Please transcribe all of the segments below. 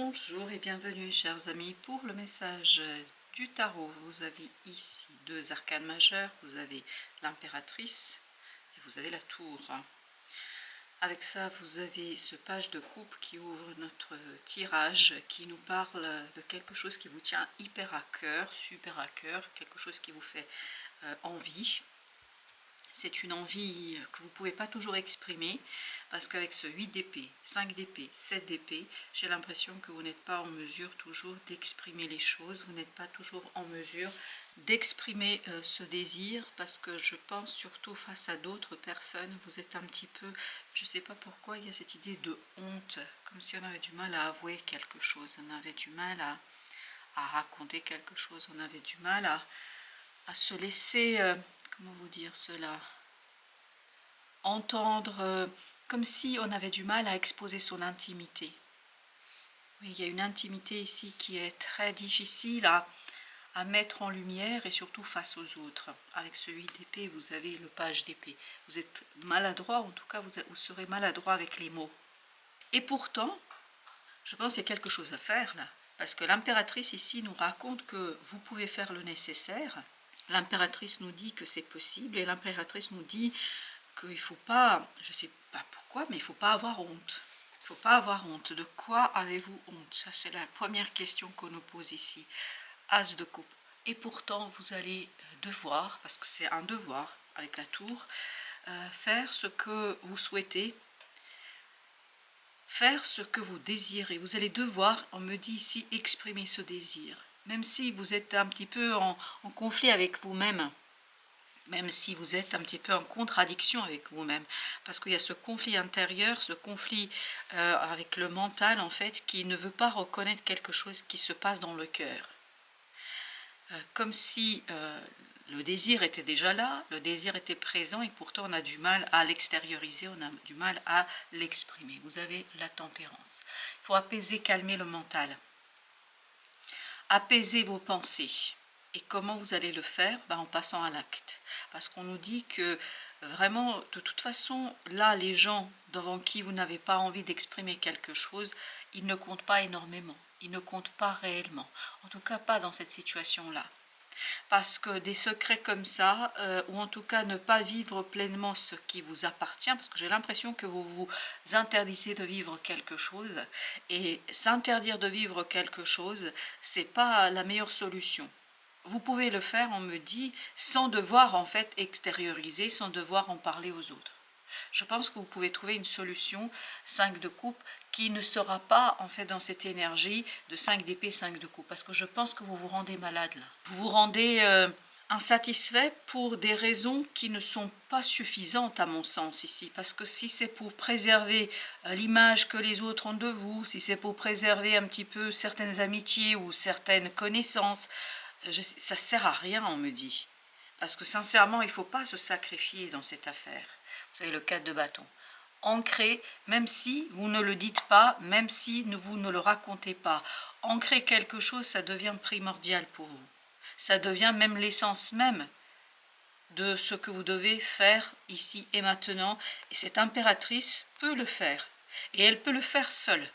Bonjour et bienvenue chers amis pour le message du tarot. Vous avez ici deux arcanes majeures, vous avez l'impératrice et vous avez la tour. Avec ça vous avez ce page de coupe qui ouvre notre tirage, qui nous parle de quelque chose qui vous tient hyper à cœur, super à cœur, quelque chose qui vous fait envie. C'est une envie que vous ne pouvez pas toujours exprimer parce qu'avec ce 8 d'épée, 5 d'épée, 7 d'épée, j'ai l'impression que vous n'êtes pas en mesure toujours d'exprimer les choses, vous n'êtes pas toujours en mesure d'exprimer ce désir parce que je pense surtout face à d'autres personnes, vous êtes un petit peu, je ne sais pas pourquoi, il y a cette idée de honte, comme si on avait du mal à avouer quelque chose, on avait du mal à raconter quelque chose, on avait du mal à se laisser... comment vous dire cela, entendre comme si on avait du mal à exposer son intimité. Oui, il y a une intimité ici qui est très difficile à mettre en lumière et surtout face aux autres. Avec ce 8 d'épée, vous avez le page d'épée. Vous êtes maladroit, en tout cas vous serez maladroit avec les mots. Et pourtant, je pense qu'il y a quelque chose à faire là, parce que l'impératrice ici nous raconte que vous pouvez faire le nécessaire. L'impératrice nous dit que c'est possible et l'impératrice nous dit qu'il ne faut pas, je ne sais pas pourquoi, mais il ne faut pas avoir honte. Il ne faut pas avoir honte. De quoi avez-vous honte? Ça, c'est la première question qu'on nous pose ici. As de coupe. Et pourtant, vous allez devoir, parce que c'est un devoir avec la tour, faire ce que vous souhaitez, faire ce que vous désirez. Vous allez devoir, on me dit ici, exprimer ce désir. Même si vous êtes un petit peu en conflit avec vous-même, même si vous êtes un petit peu en contradiction avec vous-même, parce qu'il y a ce conflit intérieur, ce conflit avec le mental en fait, qui ne veut pas reconnaître quelque chose qui se passe dans le cœur. Comme si le désir était déjà là, le désir était présent et pourtant on a du mal à l'extérioriser, on a du mal à l'exprimer. Vous avez la tempérance. Il faut apaiser, calmer le mental. Apaiser vos pensées. Et comment vous allez le faire? En passant à l'acte. Parce qu'on nous dit que vraiment, de toute façon, là, les gens devant qui vous n'avez pas envie d'exprimer quelque chose, ils ne comptent pas énormément. Ils ne comptent pas réellement. En tout cas, pas dans cette situation-là. Parce que des secrets comme ça, ou en tout cas ne pas vivre pleinement ce qui vous appartient, parce que j'ai l'impression que vous vous interdisez de vivre quelque chose, et s'interdire de vivre quelque chose, c'est pas la meilleure solution. Vous pouvez le faire, on me dit, sans devoir en fait extérioriser, sans devoir en parler aux autres. Je pense que vous pouvez trouver une solution 5 de coupe qui ne sera pas en fait dans cette énergie de 5 d'épée, 5 de coupe. Parce que je pense que vous vous rendez malade là. Vous vous rendez insatisfait pour des raisons qui ne sont pas suffisantes à mon sens ici. Parce que si c'est pour préserver l'image que les autres ont de vous, si c'est pour préserver un petit peu certaines amitiés ou certaines connaissances, ça ne sert à rien, on me dit. Parce que sincèrement, il ne faut pas se sacrifier dans cette affaire. Vous savez, le 4 de bâton. Ancrez, même si vous ne le dites pas, même si vous ne le racontez pas. Ancrer quelque chose, ça devient primordial pour vous. Ça devient même l'essence même de ce que vous devez faire ici et maintenant. Et cette impératrice peut le faire. Et elle peut le faire seule.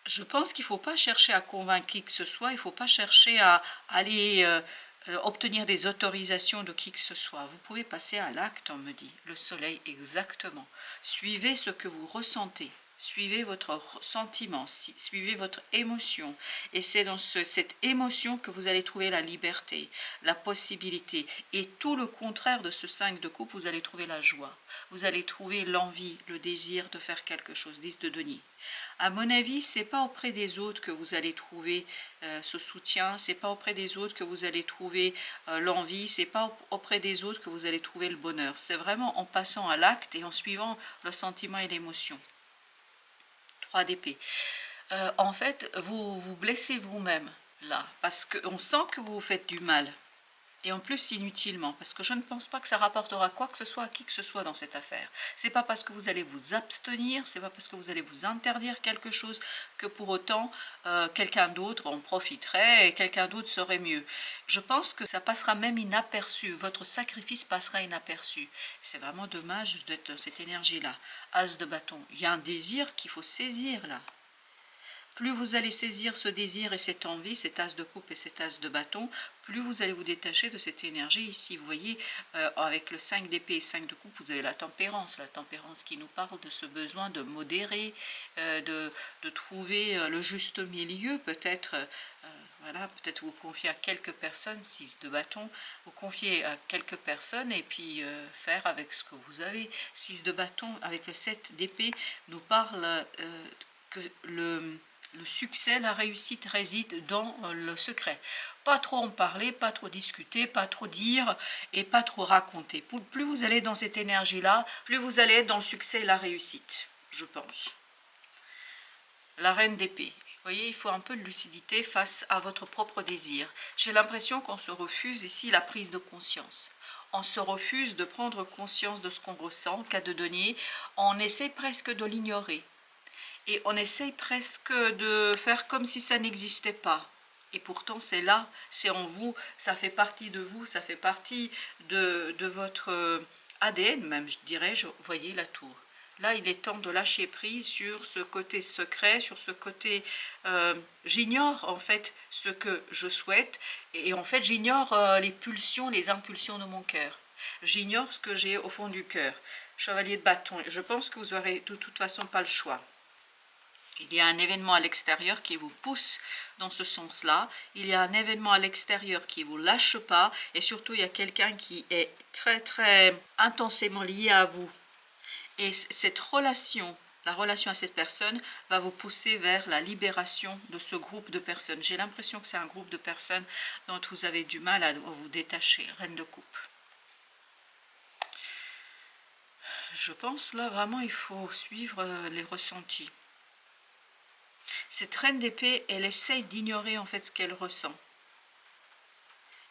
Je pense qu'il ne faut pas chercher à convaincre qui que ce soit, il ne faut pas chercher à aller obtenir des autorisations de qui que ce soit. Vous pouvez passer à l'acte, on me dit. Le soleil, exactement. Suivez ce que vous ressentez. Suivez votre sentiment, suivez votre émotion. Et c'est dans cette émotion que vous allez trouver la liberté, la possibilité. Et tout le contraire de ce 5 de coupe, vous allez trouver la joie. Vous allez trouver l'envie, le désir de faire quelque chose. 10 de denier. À mon avis, ce n'est pas auprès des autres que vous allez trouver ce soutien, ce n'est pas auprès des autres que vous allez trouver l'envie, ce n'est pas auprès des autres que vous allez trouver le bonheur. C'est vraiment en passant à l'acte et en suivant le sentiment et l'émotion. 3 d'épée. En fait, vous vous blessez vous-même là, parce qu'on sent que vous vous faites du mal. Et en plus inutilement, parce que je ne pense pas que ça rapportera quoi que ce soit à qui que ce soit dans cette affaire. C'est pas parce que vous allez vous abstenir, c'est pas parce que vous allez vous interdire quelque chose que pour autant quelqu'un d'autre en profiterait et quelqu'un d'autre serait mieux. Je pense que ça passera même inaperçu, votre sacrifice passera inaperçu. C'est vraiment dommage d'être dans cette énergie-là. As de bâton, il y a un désir qu'il faut saisir là. plus vous allez saisir ce désir et cette envie, cet as de coupe et cet as de bâton, plus vous allez vous détacher de cette énergie ici. Vous voyez, avec le 5 d'épée et 5 de coupe, vous avez la tempérance qui nous parle de ce besoin de modérer, de trouver le juste milieu, peut-être. Voilà, peut-être vous confier à quelques personnes, 6 de bâton, vous confier à quelques personnes et puis faire avec ce que vous avez. 6 de bâton avec le 7 d'épée nous parle que le succès, la réussite réside dans le secret. Pas trop en parler, pas trop discuter, pas trop dire et pas trop raconter. Plus vous allez dans cette énergie-là, plus vous allez être dans le succès et la réussite, je pense. La reine d'épée. Vous voyez, il faut un peu de lucidité face à votre propre désir. J'ai l'impression qu'on se refuse ici la prise de conscience. On se refuse de prendre conscience de ce qu'on ressent, cas de denier. On essaie presque de l'ignorer. Et on essaye presque de faire comme si ça n'existait pas. Et pourtant, c'est là, c'est en vous, ça fait partie de vous, ça fait partie de votre ADN même, je dirais. Vous voyez la tour. Là, il est temps de lâcher prise sur ce côté secret, sur ce côté j'ignore en fait ce que je souhaite. Et en fait, j'ignore les pulsions, les impulsions de mon cœur. J'ignore ce que j'ai au fond du cœur. Chevalier de bâton, je pense que vous n'aurez de toute façon pas le choix. Il y a un événement à l'extérieur qui vous pousse dans ce sens-là. Il y a un événement à l'extérieur qui ne vous lâche pas. Et surtout, il y a quelqu'un qui est très, très intensément lié à vous. Et cette relation, la relation à cette personne, va vous pousser vers la libération de ce groupe de personnes. J'ai l'impression que c'est un groupe de personnes dont vous avez du mal à vous détacher. Reine de coupe. Je pense là, vraiment, il faut suivre les ressentis. Cette reine d'épée, elle essaye d'ignorer en fait ce qu'elle ressent.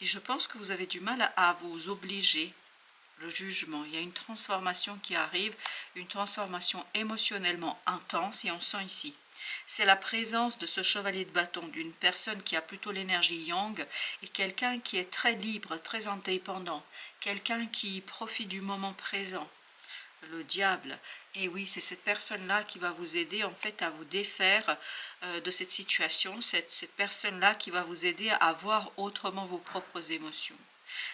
Et je pense que vous avez du mal à vous obliger le jugement. Il y a une transformation qui arrive, une transformation émotionnellement intense et on sent ici. C'est la présence de ce chevalier de bâton, d'une personne qui a plutôt l'énergie yang et quelqu'un qui est très libre, très indépendant, quelqu'un qui profite du moment présent. Le diable, et oui, c'est cette personne-là qui va vous aider en fait à vous défaire de cette situation, cette personne-là qui va vous aider à voir autrement vos propres émotions.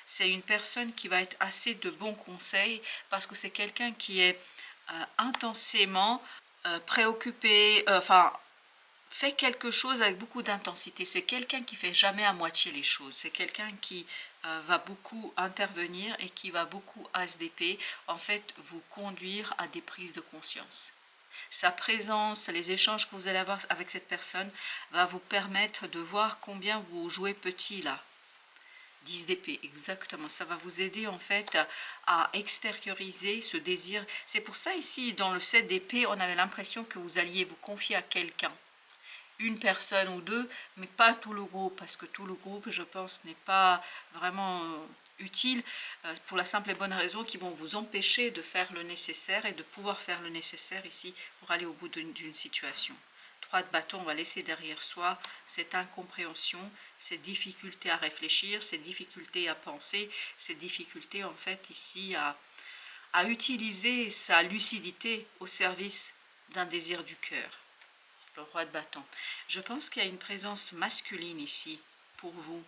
C'est une personne qui va être assez de bons conseils parce que c'est quelqu'un qui est intensément préoccupé, fait quelque chose avec beaucoup d'intensité. C'est quelqu'un qui fait jamais à moitié les choses. C'est quelqu'un qui va beaucoup intervenir et qui va beaucoup, as d'épée, en fait, vous conduire à des prises de conscience. Sa présence, les échanges que vous allez avoir avec cette personne va vous permettre de voir combien vous jouez petit là. 10 d'épée, exactement. Ça va vous aider en fait à extérioriser ce désir. C'est pour ça ici, dans le 7 d'épée, on avait l'impression que vous alliez vous confier à quelqu'un. Une personne ou deux, mais pas tout le groupe, parce que tout le groupe, je pense, n'est pas vraiment utile, pour la simple et bonne raison qu'ils vont vous empêcher de faire le nécessaire et de pouvoir faire le nécessaire ici pour aller au bout d'une situation. 3 de bâton, on va laisser derrière soi cette incompréhension, ces difficultés à réfléchir, ces difficultés à penser, ces difficultés en fait ici à utiliser sa lucidité au service d'un désir du cœur. Le roi de bâton. Je pense qu'il y a une présence masculine ici pour vous.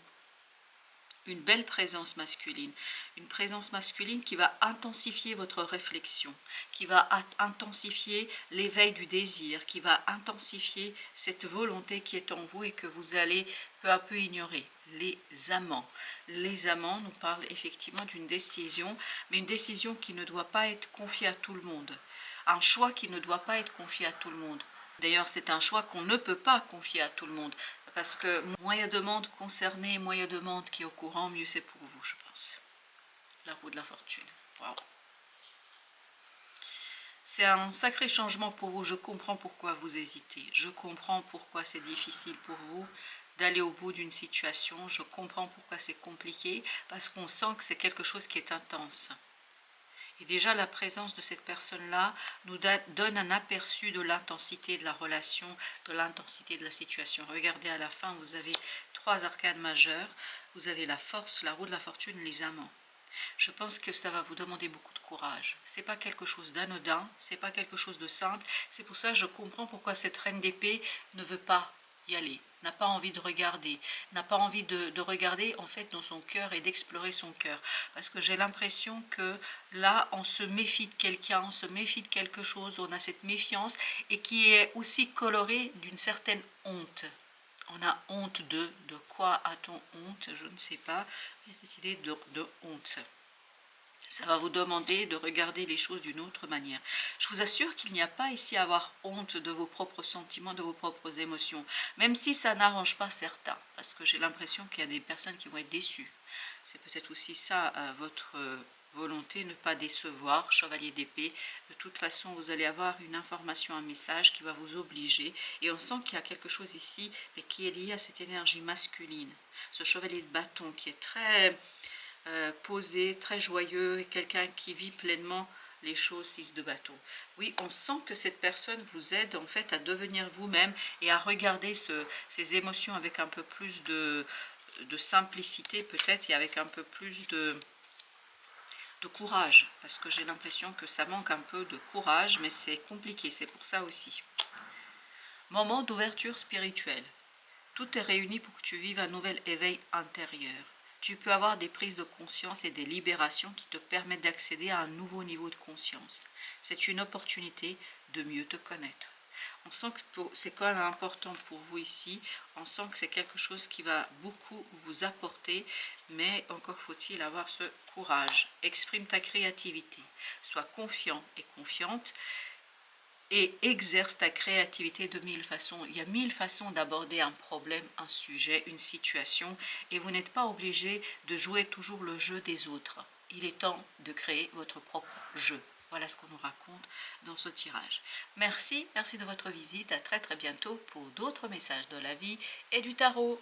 Une belle présence masculine. Une présence masculine qui va intensifier votre réflexion, qui va intensifier l'éveil du désir, qui va intensifier cette volonté qui est en vous et que vous allez peu à peu ignorer. Les amants. Les amants nous parlent effectivement d'une décision, mais une décision qui ne doit pas être confiée à tout le monde. Un choix qui ne doit pas être confié à tout le monde. D'ailleurs, c'est un choix qu'on ne peut pas confier à tout le monde. Parce que moins il y a de monde concerné, moins il y a de monde qui est au courant, mieux c'est pour vous, je pense. La roue de la fortune. Waouh. C'est un sacré changement pour vous. Je comprends pourquoi vous hésitez. Je comprends pourquoi c'est difficile pour vous d'aller au bout d'une situation. Je comprends pourquoi c'est compliqué. Parce qu'on sent que c'est quelque chose qui est intense. Et déjà, la présence de cette personne-là nous donne un aperçu de l'intensité de la relation, de l'intensité de la situation. Regardez à la fin, vous avez 3 arcades majeures. Vous avez la force, la roue de la fortune, les amants. Je pense que ça va vous demander beaucoup de courage. C'est pas quelque chose d'anodin, c'est pas quelque chose de simple. C'est pour ça que je comprends pourquoi cette reine d'épée ne veut pas y aller, n'a pas envie de regarder, n'a pas envie de regarder en fait dans son cœur et d'explorer son cœur. Parce que j'ai l'impression que là, on se méfie de quelqu'un, on se méfie de quelque chose, on a cette méfiance et qui est aussi colorée d'une certaine honte. On a honte de quoi a-t-on honte? Je ne sais pas. Il y a cette idée de honte. Ça va vous demander de regarder les choses d'une autre manière. Je vous assure qu'il n'y a pas ici à avoir honte de vos propres sentiments, de vos propres émotions, même si ça n'arrange pas certains, parce que j'ai l'impression qu'il y a des personnes qui vont être déçues. C'est peut-être aussi ça votre volonté, ne pas décevoir, chevalier d'épée. De toute façon, vous allez avoir une information, un message qui va vous obliger, et on sent qu'il y a quelque chose ici, mais qui est lié à cette énergie masculine. Ce chevalier de bâton qui est très posé, très joyeux, et quelqu'un qui vit pleinement les choses, 6 de bâton. Oui, on sent que cette personne vous aide en fait à devenir vous-même et à regarder ces émotions avec un peu plus de simplicité peut-être, et avec un peu plus de courage, parce que j'ai l'impression que ça manque un peu de courage, mais c'est compliqué, c'est pour ça aussi. Moment d'ouverture spirituelle. Tout est réuni pour que tu vives un nouvel éveil intérieur. Tu peux avoir des prises de conscience et des libérations qui te permettent d'accéder à un nouveau niveau de conscience. C'est une opportunité de mieux te connaître. On sent que c'est quand même important pour vous ici. On sent que c'est quelque chose qui va beaucoup vous apporter, mais encore faut-il avoir ce courage. Exprime ta créativité. Sois confiant et confiante. Et exerce ta créativité de 1000 façons. Il y a 1000 façons d'aborder un problème, un sujet, une situation, et vous n'êtes pas obligé de jouer toujours le jeu des autres. Il est temps de créer votre propre jeu. Voilà ce qu'on nous raconte dans ce tirage. Merci de votre visite. À très bientôt pour d'autres messages de la vie et du tarot.